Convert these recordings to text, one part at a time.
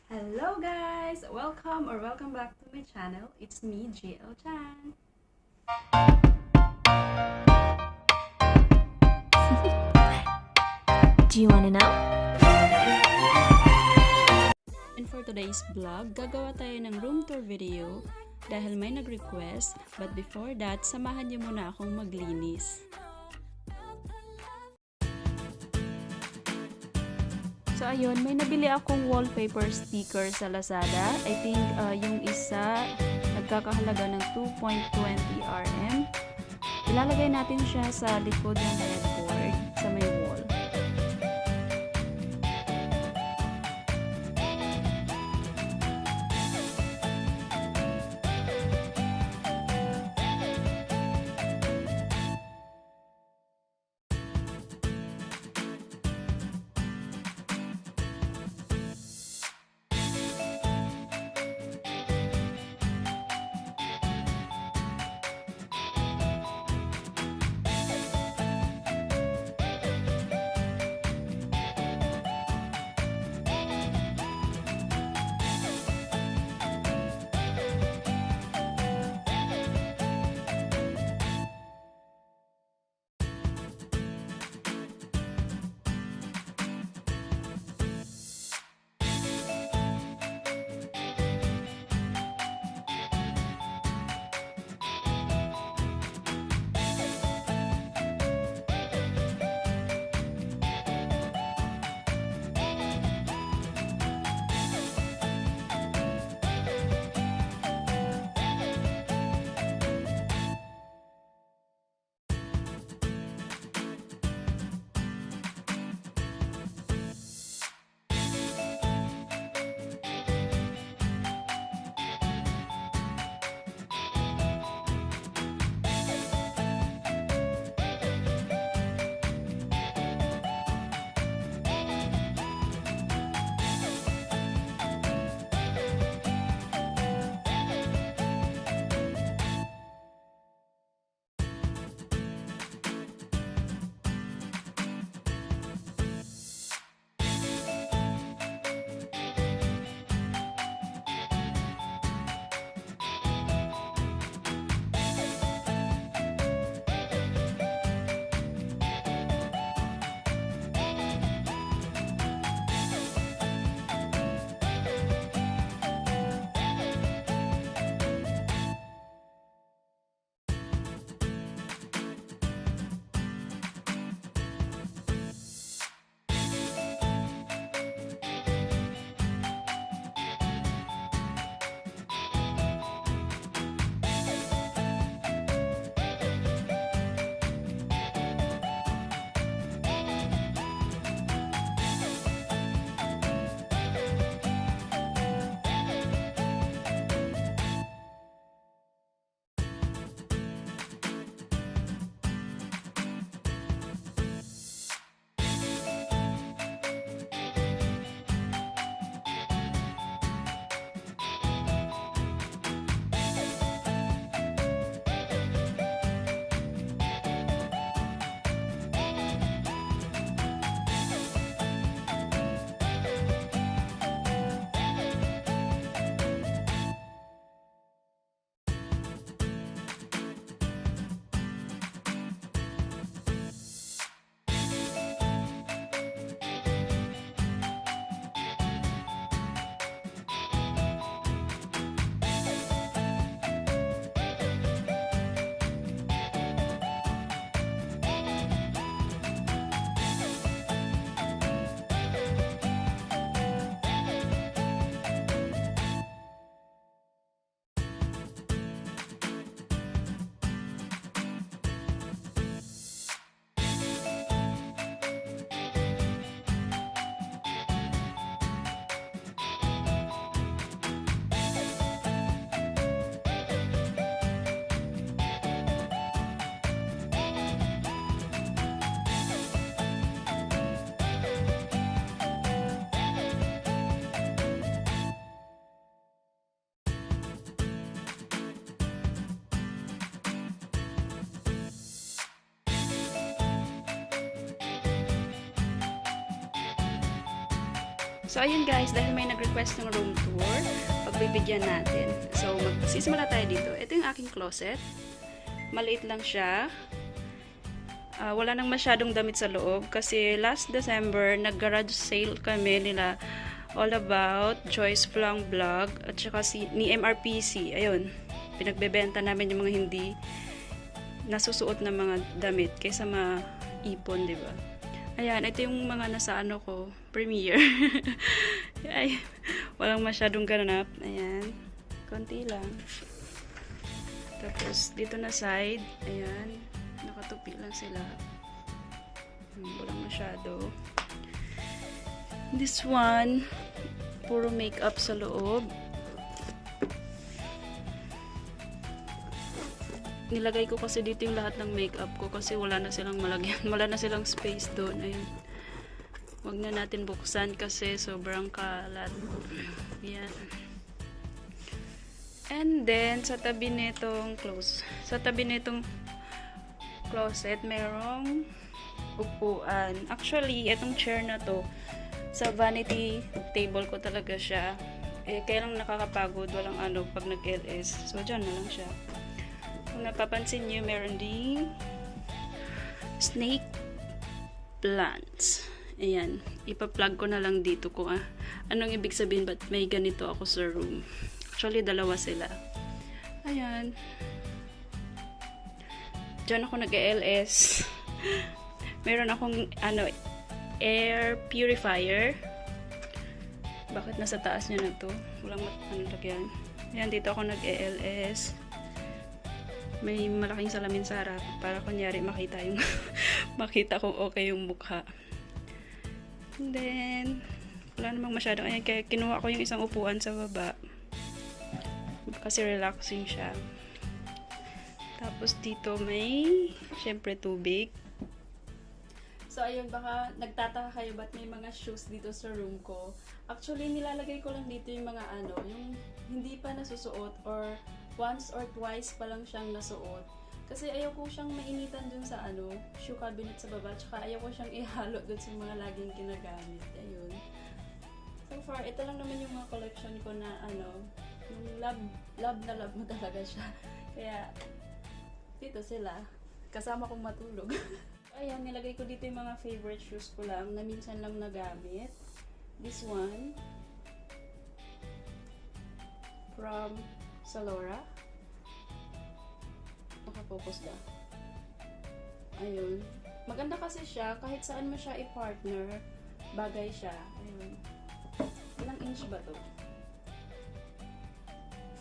Hello guys! Welcome back to my channel. It's me, JL Chan. Do you wanna know? And for today's vlog, gagawa tayo ng room tour video dahil may nag-request. But before that, samahan niyo muna akong maglinis. So ayun, may nabili akong wallpaper sticker sa Lazada. I think yung isa nagkakahalaga ng 2.20 RM. Ilalagay natin siya sa likod ng headboard sa may wall. So, ayun guys, dahil may nag-request ng room tour, pagbibigyan natin. So, magsisimula tayo dito. Ito yung aking closet. Maliit lang siya. Wala nang masyadong damit sa loob kasi last December, nag-garage sale kami nila All About, Joyce Flang Vlog, at saka ni MRPC. Ayun, pinagbebenta namin yung mga hindi nasusuot na mga damit kaysa maipon, di ba? Ayan, ito yung mga nasa ano ko, premiere. Ay, walang masyadong ganap. Ayan, konti lang. Tapos, dito na side, ayan, nakatupi lang sila. Walang masyado. This one, puro makeup sa loob. Nilagay ko kasi dito yung lahat ng makeup ko kasi wala na silang malagyan. Wala na silang space doon. Ayun. Huwag na natin buksan kasi sobrang kalat. Yan. And then, sa tabi nitong closet, merong upuan. Actually, itong chair na to, sa vanity table ko talaga siya. Kaya lang nakakapagod, walang ano pag nag-LS. So, dyan na lang siya. Kung napapansin nyo, meron ding snake plants. Ayan. Ipa-plug ko na lang dito kung anong ibig sabihin ba't may ganito ako sa room. Actually, dalawa sila. Ayan. Diyan ako nag-LS. Meron akong air purifier. Bakit nasa taas niya na to? Walang lagyan. Ayan, dito ako nag-LS. May malaking salamin sa harap para kunyari makita yung makita kung okay yung mukha. And then wala namang masyadong ayan, kaya kinuha ko yung isang upuan sa baba kasi relaxing siya. Tapos dito may syempre tubig. So ayun, baka nagtataka kayo ba't may mga shoes dito sa room ko. Actually nilalagay ko lang dito yung mga yung hindi pa nasusuot or once or twice pa lang siyang nasuot. Kasi ayaw ko siyang mainitan dun sa shoe cabinet sa baba. Tsaka ayaw ko siyang ihalo dun sa mga laging ginagamit. Ayun. So far, ito lang naman yung mga collection ko na yung love na love mo talaga siya. Kaya, dito sila. Kasama kong matulog. Ayan, nilagay ko dito yung mga favorite shoes ko lang na minsan lang nagamit. This one. From Salora. Nakapokus ba? Ayun. Maganda kasi siya. Kahit saan mo siya i-partner, bagay siya. Ayun. Ilang inch ba to?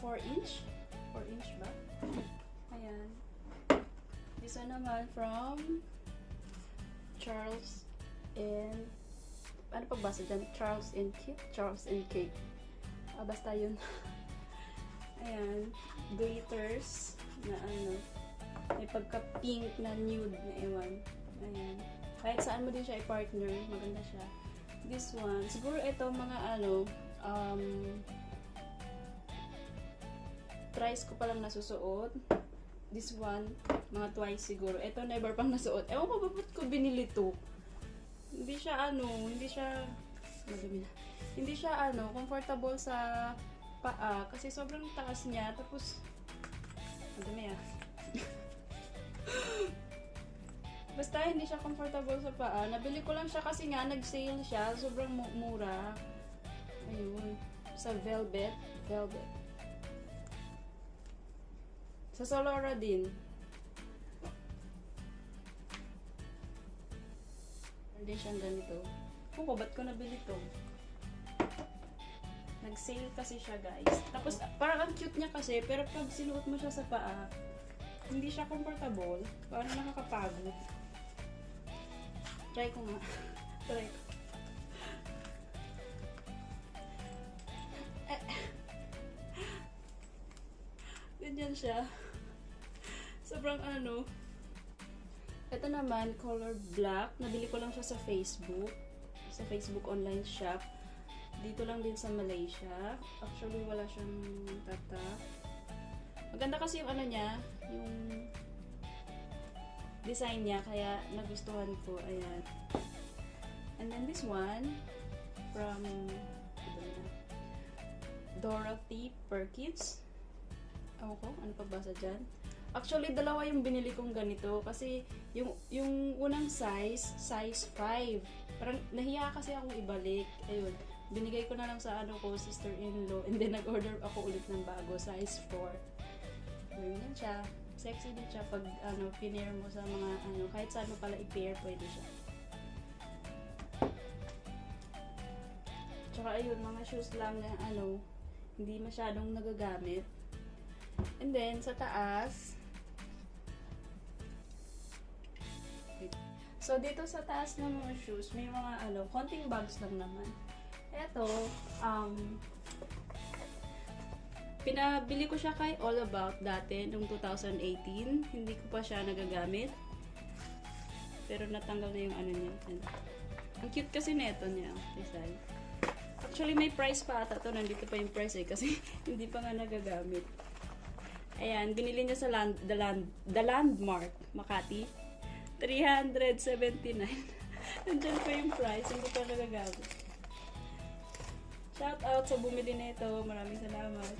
4 inch? 4 inch ba? Ayan. This one naman from Charles and ano pagbasa dyan? Charles and Kate? Charles and Kate. Basta yun. Ayan, glitters na may pagka-pink na nude na ewan. Ayan. Kahit saan mo din siya i-partner, maganda siya. This one, siguro ito mga thrice ko palang nasusuot. This one, mga twice siguro. Ito never pang nasuot. Ewan ko ba ba't ko binili to? Hindi siya madumi na. Hindi siya comfortable sa paa kasi sobrang taas niya, tapos madumi basta hindi siya comfortable sa paa. Nabili ko lang siya kasi nga nag-sale siya, sobrang mura. Ayun, sa velvet sa Salora din. Hindi siyang ganito. Kung ba't ko nabili to? Nag-sale kasi siya, guys. Tapos, parang ang cute niya kasi, pero pag sinuot mo siya sa paa, hindi siya comfortable. Parang nakakapagod. Try ko nga. Try ko. Ganyan siya. Sobrang Ito naman, color black. Nabili ko lang siya sa Facebook. Sa Facebook online shop. Dito lang din sa Malaysia. Actually, wala siyang tatak. Maganda kasi yung niya, yung design niya, kaya nagustuhan ko. Ayan. And then this one, from Dorothy Perkins. Ako ko, ano pagbasa dyan? Actually, dalawa yung binili kong ganito kasi yung unang size 5. Parang nahiya kasi akong ibalik. Ayun, binigay ko na lang sa sister-in-law, and then nag-order ako ulit ng bago, size 4. Ayun yan siya. Sexy din siya pag pinair mo sa mga kahit saan mo pala i-pair, pwede siya. Tsaka ayun, mga shoes lang na hindi masyadong nagagamit. And then, sa taas, so dito sa taas ng mga shoes, may mga konting bags lang naman. Eto, pinabili ko siya kay All About dati, noong 2018. Hindi ko pa siya nagagamit. Pero natanggal na yung niya. Ang cute kasi neto niya, design. Actually, may price pa ata to. Nandito pa yung price kasi hindi pa nga nagagamit. Ayan, binili niya sa The Landmark, Makati. 379. Nandiyan pa yung price, hindi pa nagagamit. Shout out sa bumili nito. Maraming salamat.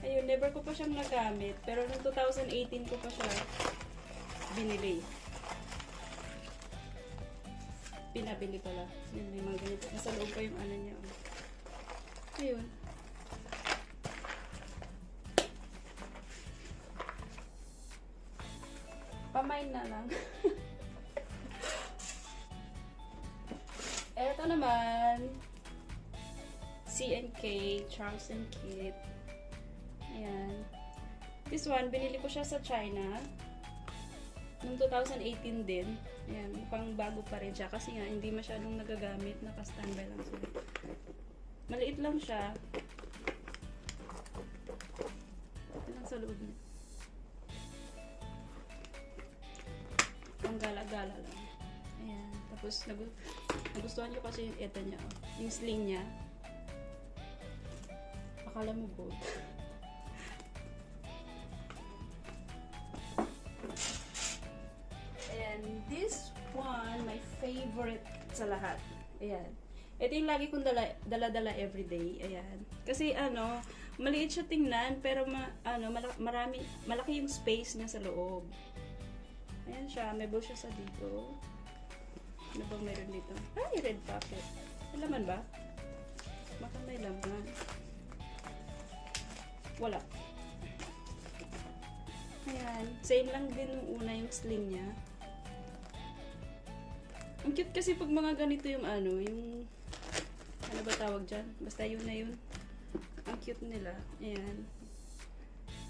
Ayun, never ko pa siyang nagamit. Pero noong 2018 ko pa siya binili. Pinabili pala. Yun, may mga ganito. Nasa loob pa yung niya. Ayun. Pamain na lang. Eto naman, C&K, Charles & Kit. Ayan. This one, binili ko siya sa China. Noong 2018 din. Ayan, mukhang bago pa rin siya. Kasi nga, hindi masyadong nagagamit. Naka-standby lang siya. Maliit lang siya. Ito lang sa loob niya. Ang gala-gala lang. Ayan. Tapos, nagustuhan ko kasi yung eto niya. Yung sling niya. Akala mo gold. And this one, my favorite sa lahat. Ayan. Ito yung lagi kong dala-dala everyday. Ayan. Kasi maliit siya tingnan, pero malaki yung space niya sa loob. Ayan siya. May bow siya sa dito. Ano bang meron dito? Ay, red pocket. May laman ba? Baka may laman. Wala. Ayan. Same lang din nung una yung sling niya. Ang cute kasi pag mga ganito yung yung ano ba tawag dyan? Basta yun na yun. Ang cute nila. Ayan.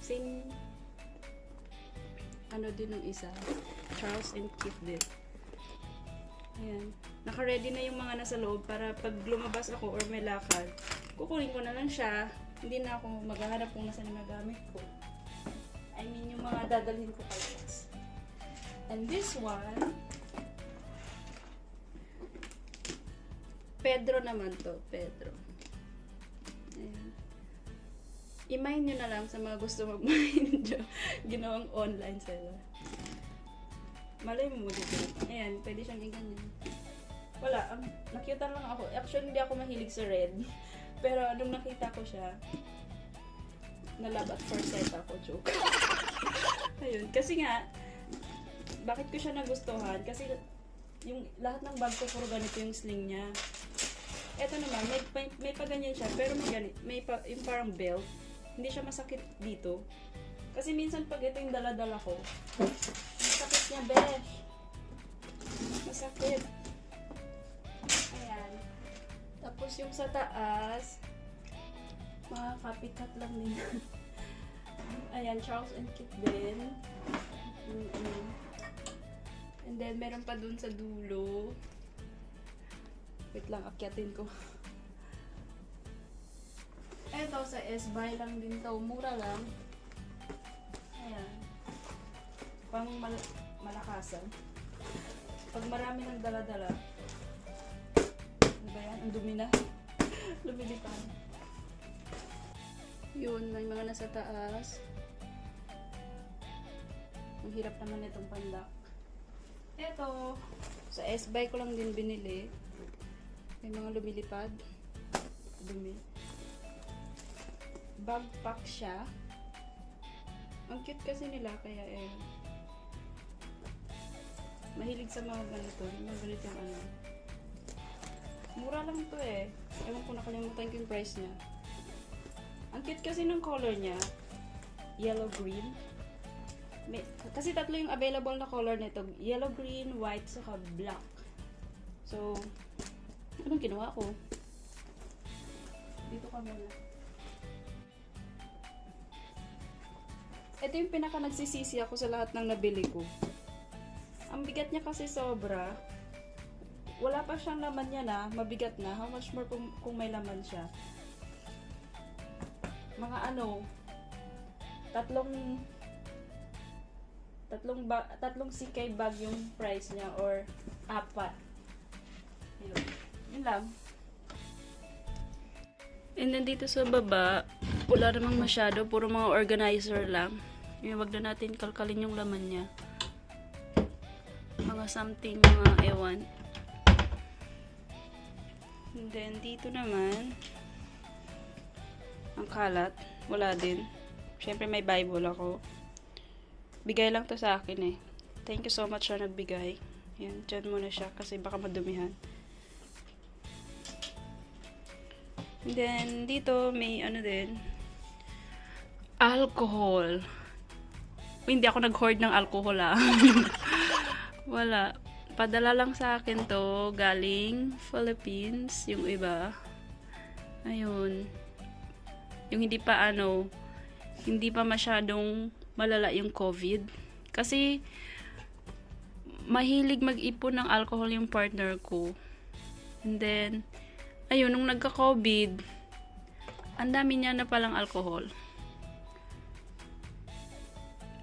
Same din ng isa. Charles & Kit din. Ayan. Naka-ready na yung mga nasa loob para pag lumabas ako or may lakad, kukunin ko na lang siya. Hindi na ako maghahanap kung nasa yung nagamit ko. I mean, yung mga dadalhin ko kay class. And this one, Pedro naman to. Pedro. Ayan. I-mine nyo na lang sa mga gusto mag-mine dyan. Ginawang online sila. Malay mo dito. Ayan, pwede siyang i-ganyan. Wala, nakyutan lang ako. Actually, hindi ako mahilig sa red. Pero nung nakita ko siya, na-love at first sight ako. Joke. Ayun, kasi nga, bakit ko siya nagustuhan? Kasi yung lahat ng bag ko puro ganito yung sling niya. Eto naman, may pa ganyan siya, pero may yung parang belt. Hindi siya masakit dito. Kasi minsan pag ito yung dala-dala ko, masakit niya, besh. Masakit. Ayan. Tapos yung sa taas, mga copycat lang din. Ayan, Charles & Kit din. And then, meron pa dun sa dulo. Wait lang, akyatin ko. Eto, sa S-Buy lang din to. Mura lang. Ayan. Pang malakasan. Pag marami ng dala-dala. Ano ba yan? Ang dumi na. Lumilipan. Yun, may mga nasa taas. Ang hirap naman itong pandak. Eto, sa S-Buy ko lang din binili. May mga lumilipad. Dumi. Bag pack siya. Ang cute kasi nila, kaya mahilig sa mga ganito. Mga ganito yung ano. Mura lang to Ewan ko, nakalimutan ko yung price niya. Ang cute kasi ng color niya. Yellow-green. Kasi tatlo yung available na color nito. Yellow, green, white, saka black. So, anong ginawa ko? Dito ka muna. Ito yung pinaka nagsisisi ako sa lahat ng nabili ko. Ang bigat niya kasi sobra. Wala pa siyang laman niya na. Mabigat na. How much more kung may laman siya? Mga tatlong CK bag yung price niya or 4. Yun lang. And then dito sa baba, wala namang masyado, puro mga organizer lang. Yung wag na natin kalkalin yung laman niya. Mga something, mga ewan. And then dito naman, ang kalat, wala din. Syempre may Bible ako. Bigay lang to sa akin Thank you so much sa nagbigay. Yan, dyan muna siya kasi baka madumihan. And then, dito may din. Alcohol. Hindi ako nag-hoard ng alcohol Wala. Padala lang sa akin to galing Philippines. Yung iba. Ayun. Yung hindi pa masyadong malala yung COVID. Kasi, mahilig mag-ipon ng alcohol yung partner ko. And then, ayun, nung nagka-COVID, ang dami niya na palang alcohol.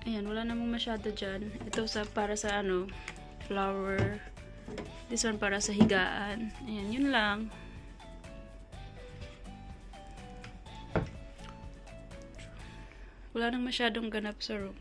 Ayan, wala namang masyado dyan. Ito para sa flower. This one para sa higaan. Ayan, yun lang. Wala nang masyadong ganap sa room.